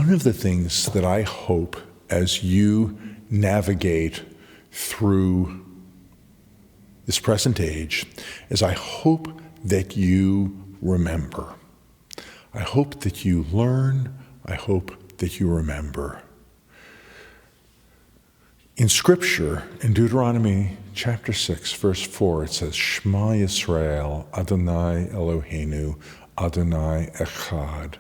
One of the things that I hope as you navigate through this present age is I hope that you remember. I hope that you learn. I hope that you remember. In Scripture, in Deuteronomy chapter 6, verse 4, it says, Shema Yisrael, Adonai Eloheinu, Adonai Echad.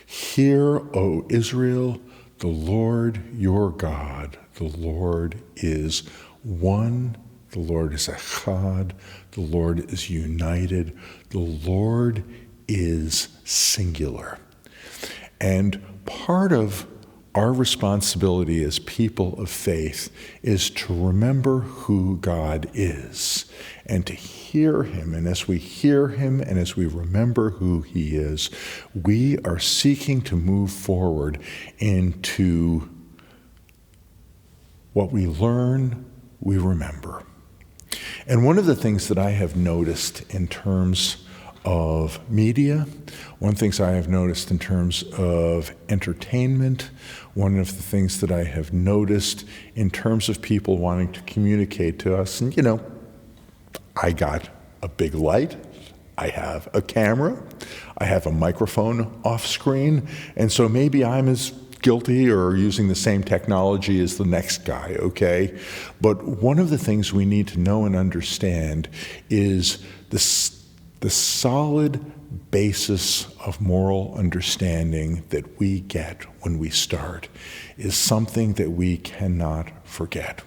Hear, O Israel, the Lord your God, the Lord is one, the Lord is Echad, the Lord is united, the Lord is singular. And part of our responsibility as people of faith is to remember who God is and to hear him. And as we hear him and as we remember who he is, we are seeking to move forward into what we learn, we remember. And one of the things that I have noticed in terms of media, one of the things I have noticed in terms of entertainment, one of the things that I have noticed in terms of people wanting to communicate to us, and I got a big light, I have a camera, I have a microphone off screen, and so maybe I'm as guilty or using the same technology as the next guy, okay? But one of the things we need to know and understand is the solid basis of moral understanding that we get when we start is something that we cannot forget.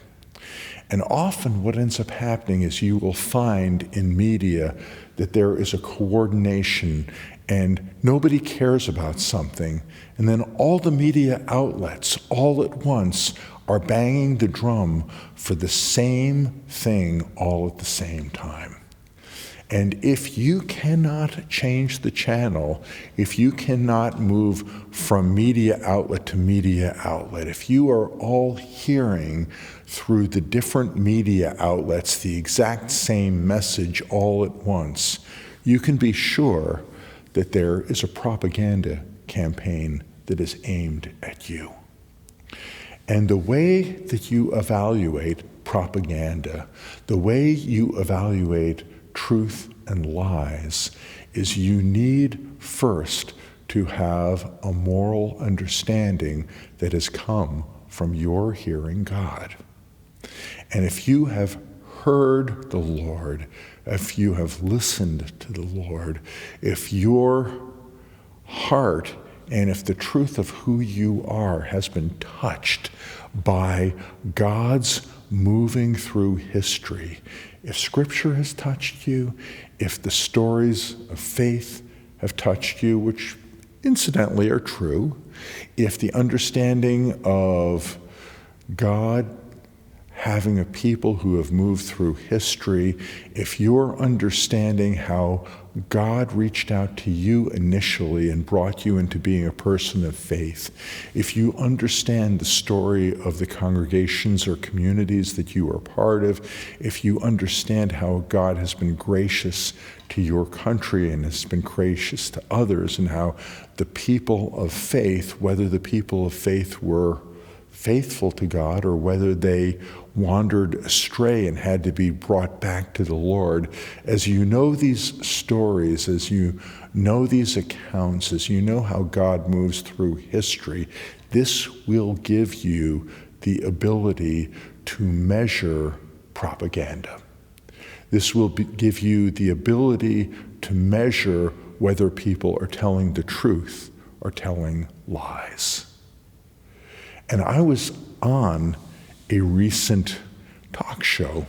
And often what ends up happening is you will find in media that there is a coordination and nobody cares about something, and then all the media outlets all at once are banging the drum for the same thing all at the same time. And if you cannot change the channel, if you cannot move from media outlet to media outlet, if you are all hearing through the different media outlets the exact same message all at once, you can be sure that there is a propaganda campaign that is aimed at you. And the way that you evaluate propaganda, the way you evaluate truth and lies, is you need first to have a moral understanding that has come from your hearing God. And if you have heard the Lord, if you have listened to the Lord, if your heart and if the truth of who you are has been touched by God's moving through history, if Scripture has touched you, if the stories of faith have touched you, which incidentally are true, if the understanding of God having a people who have moved through history, if you're understanding how God reached out to you initially and brought you into being a person of faith, if you understand the story of the congregations or communities that you are part of, if you understand how God has been gracious to your country and has been gracious to others, and how the people of faith, whether the people of faith were faithful to God or whether they wandered astray and had to be brought back to the Lord, as you know these stories, as you know these accounts, as you know how God moves through history, this will give you the ability to measure propaganda. This will give you the ability to measure whether people are telling the truth or telling lies. And I was on a recent talk show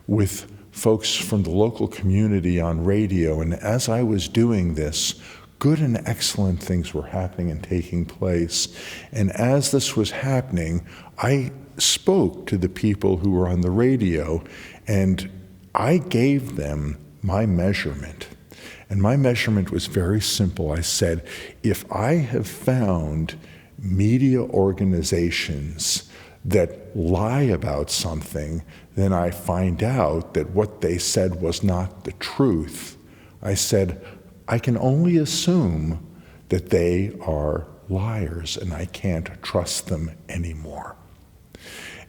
with folks from the local community on radio, and as I was doing this, good and excellent things were happening and taking place. And as this was happening, I spoke to the people who were on the radio, and I gave them my measurement. And my measurement was very simple. I said, if I have found media organizations that lie about something, then I find out that what they said was not the truth. I said, I can only assume that they are liars and I can't trust them anymore.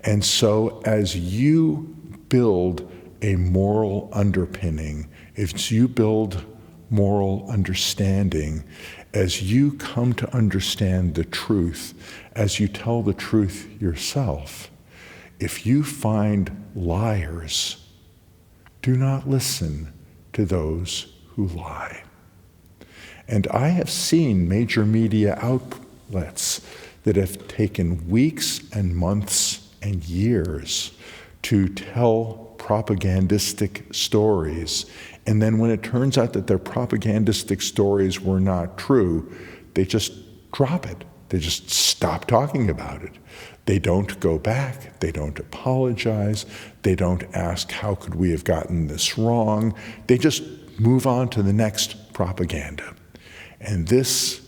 And so as you build a moral underpinning, if you build moral understanding, as you come to understand the truth, as you tell the truth yourself, if you find liars, do not listen to those who lie. And I have seen major media outlets that have taken weeks and months and years to tell propagandistic stories. And then when it turns out that their propagandistic stories were not true, they just drop it. They just stop talking about it. They don't go back. They don't apologize. They don't ask, how could we have gotten this wrong? They just move on to the next propaganda. And this,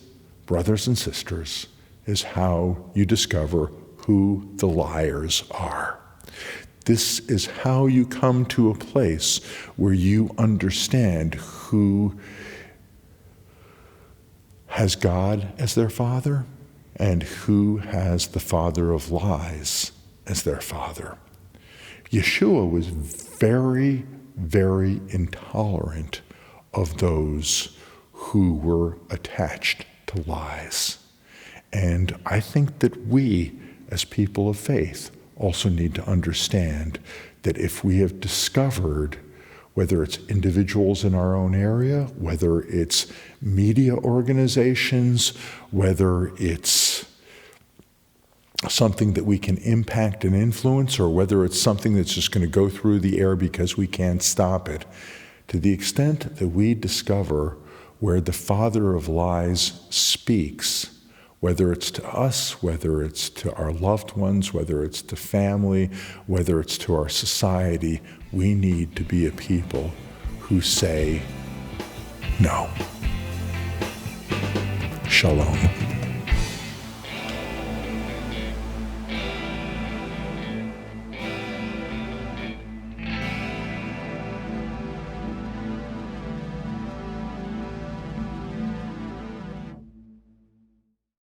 brothers and sisters, is how you discover who the liars are. This is how you come to a place where you understand who has God as their father and who has the father of lies as their father. Yeshua was very, very intolerant of those who were attached to lies. And I think that we, as people of faith, also need to understand that if we have discovered, whether it's individuals in our own area, whether it's media organizations, whether it's something that we can impact and influence, or whether it's something that's just going to go through the air because we can't stop it, to the extent that we discover where the father of lies speaks, whether it's to us, whether it's to our loved ones, whether it's to family, whether it's to our society, we need to be a people who say no. Shalom.